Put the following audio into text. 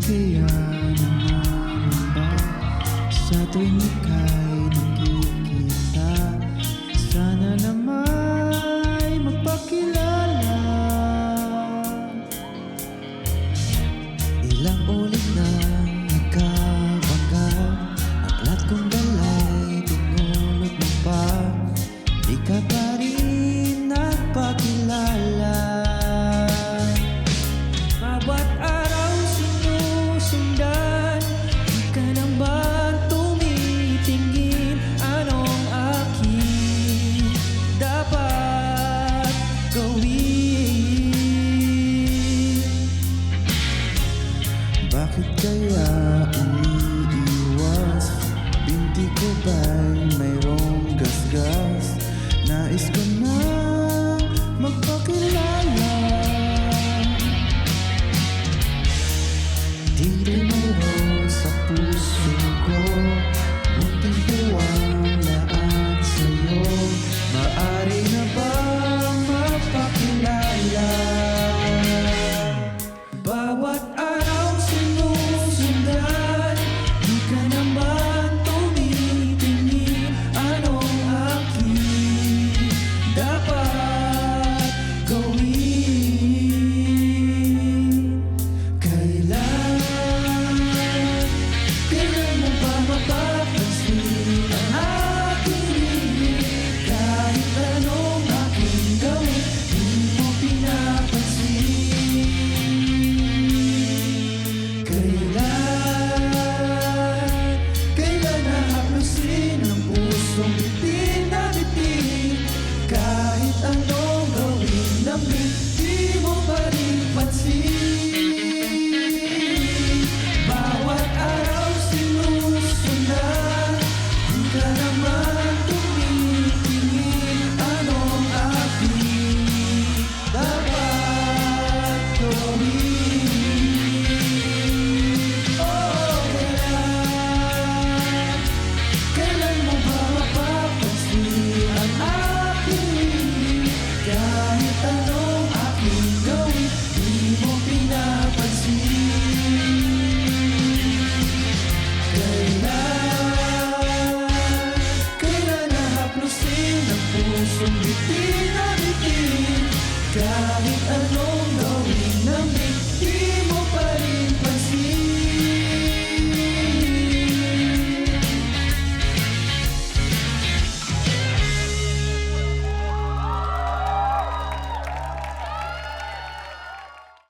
kaya nangangamba sa tuwing ika'y nakikita? Sana na may magpakilala. Ilang ulit na nagkabangga, aklat kong dalay tinulot mo pa, di ka pa rin nagpakilala. Bawat araw sinusundan, di ka naman tumitingin. Anong aking dapat gawin? Bakit kaya